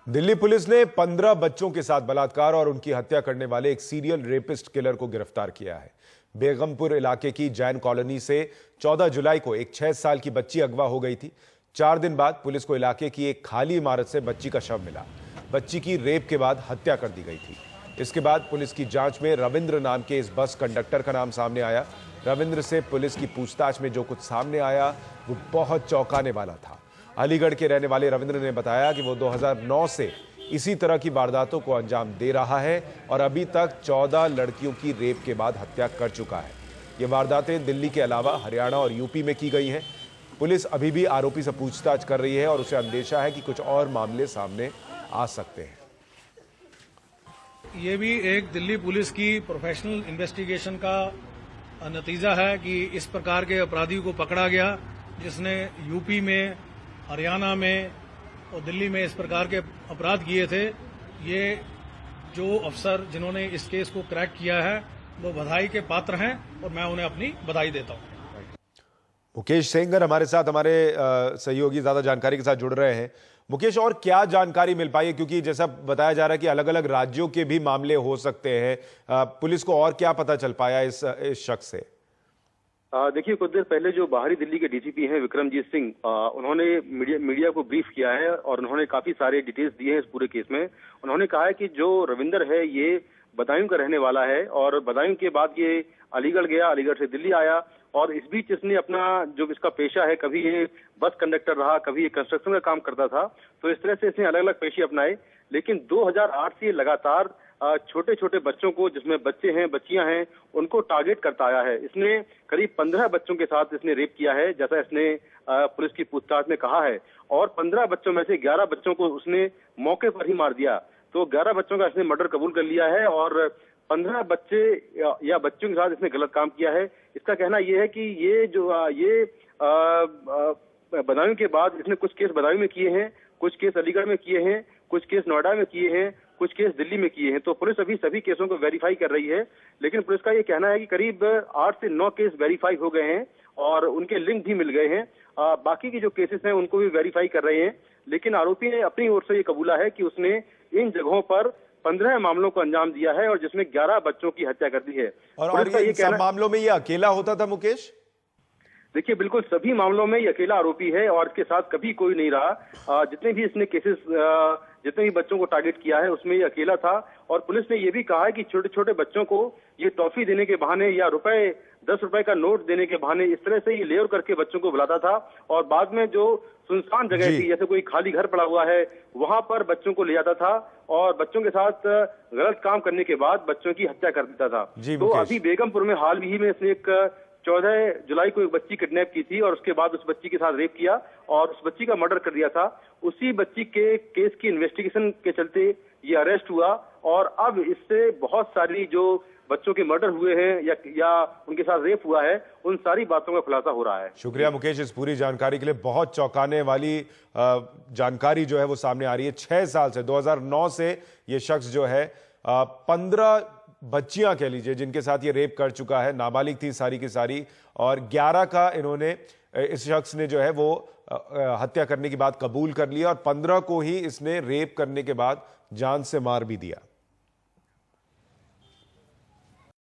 Delhi police ने 15 बच्चों के साथ बलात्कार और उनकी हत्या करने वाले एक सीरियल रेपिस्ट किलर को गिरफ्तार किया है। बेगमपुर इलाके की जैन कॉलोनी से 14 जुलाई को एक 6 साल की बच्ची अगवा हो गई थी। 4 दिन बाद पुलिस को इलाके की एक खाली इमारत से बच्ची का शव मिला। बच्ची की रेप के बाद हत्या कर दी गई थी। इसके बाद पुलिस की जांच में रविंद्र नाम के इस बस कंडक्टर का नाम सामने आया। रविंद्र से पुलिस की पूछताछ में जो कुछ सामने आया वो बहुत चौंकाने वाला था। अलीगढ़ के रहने वाले रविंद्र ने बताया कि वो 2009 से इसी तरह की वारदातों को अंजाम दे रहा है और अभी तक 14 लड़कियों की रेप के बाद हत्या कर चुका है। ये वारदातें दिल्ली के अलावा हरियाणा और यूपी में की गई हैं। पुलिस अभी भी आरोपी से पूछताछ कर रही है और उसे अंदेशा है कि कुछ और मामले सामने आ सकते हैं। ये भी एक दिल्ली पुलिस की प्रोफेशनल इन्वेस्टिगेशन का नतीजा है कि इस प्रकार के अपराधी को पकड़ा गया जिसने यूपी में, हरियाणा में और दिल्ली में इस प्रकार के अपराध किए थे। ये जो अफसर जिन्होंने इस केस को क्रैक किया है वो बधाई के पात्र हैं और मैं उन्हें अपनी बधाई देता हूं। मुकेश सेंगर हमारे साथ, हमारे सहयोगी ज्यादा जानकारी के साथ जुड़ रहे हैं। मुकेश, और क्या जानकारी मिल पाई है, क्योंकि जैसा बताया जा रहा है कि अलग अलग राज्यों के भी मामले हो सकते हैं। पुलिस को और क्या पता चल पाया इस शख्स से? देखिए, कुछ देर पहले जो बाहरी दिल्ली के डीजीपी हैं विक्रमजीत सिंह, उन्होंने मीडिया को ब्रीफ किया है और उन्होंने काफी सारे डिटेल्स दिए हैं इस पूरे केस में। उन्होंने कहा है कि जो रविंदर है ये बदायूं का रहने वाला है और बदायूं के बाद ये अलीगढ़ गया, अलीगढ़ से दिल्ली आया और इस बीच इसने अपना जो इसका पेशा है, कभी ये बस कंडक्टर रहा, कभी ये कंस्ट्रक्शन का काम करता था, तो इस तरह से इसने अलग अलग पेशे अपनाए। लेकिन 2008 से लगातार छोटे छोटे बच्चों को, जिसमें बच्चे हैं, बच्चियां हैं, उनको टारगेट करता आया है। इसने करीब 15 बच्चों के साथ इसने रेप किया है, जैसा इसने पुलिस की पूछताछ में कहा है। और 15 बच्चों में से 11 बच्चों को उसने मौके पर ही मार दिया। तो 11 बच्चों का इसने मर्डर कबूल कर लिया है और 15 बच्चे या बच्चों के साथ इसने गलत काम किया है। इसका कहना यह है कि ये जो बदायूं के बाद इसने कुछ केस बदायूं में किए हैं, कुछ केस अलीगढ़ में किए हैं, कुछ केस नोएडा में किए हैं, कुछ केस दिल्ली में किए हैं। तो पुलिस अभी सभी केसों को वेरीफाई कर रही है, लेकिन पुलिस का ये कहना है कि करीब 8 से 9 केस वेरीफाई हो गए हैं और उनके लिंक भी मिल गए हैं। बाकी की जो केसेस हैं उनको भी वेरीफाई कर रहे हैं, लेकिन आरोपी ने अपनी ओर से ये कबूला है कि उसने इन जगहों पर 15 मामलों को अंजाम दिया है और जिसमें 11 बच्चों की हत्या कर दी है। और ये सब मामलों में ये अकेला होता था मुकेश? देखिए, बिल्कुल सभी मामलों में ये अकेला आरोपी है और इसके साथ कभी कोई नहीं रहा। जितने भी इसने केसेस, जितने भी बच्चों को टारगेट किया है उसमें ये अकेला था। और पुलिस ने ये भी कहा है कि छोटे छोटे बच्चों को ये टॉफी देने के बहाने या 10 रुपए का नोट देने के बहाने इस तरह से ये लेवर करके बच्चों को बुलाता था और बाद में जो सुनसान जगह थी, जैसे कोई खाली घर पड़ा हुआ है, वहां पर बच्चों को ले जाता था और बच्चों के साथ गलत काम करने के बाद बच्चों की हत्या कर देता था। तो अभी बेगमपुर में हाल ही में इसने एक 14 जुलाई को एक बच्ची किडनैप की थी और उसके बाद उस बच्ची के साथ रेप किया और उस बच्ची का मर्डर कर दिया था। उसी बच्ची के केस की इन्वेस्टिगेशन के चलते ये अरेस्ट हुआ और अब इससे बहुत सारी जो बच्चों के मर्डर हुए हैं या उनके साथ रेप हुआ है, उन सारी बातों का खुलासा हो रहा है। शुक्रिया मुकेश इस पूरी जानकारी के लिए। बहुत चौंकाने वाली जानकारी जो है वो सामने आ रही है। 6 साल से, 2009 से ये शख्स जो है 15 बच्चियां कह लीजिए जिनके साथ ये रेप कर चुका है, नाबालिग थी सारी की सारी, और 11 का इन्होंने, इस शख्स ने जो है वो हत्या करने की बात कबूल कर लिया और 15 को ही इसने रेप करने के बाद जान से मार भी दिया।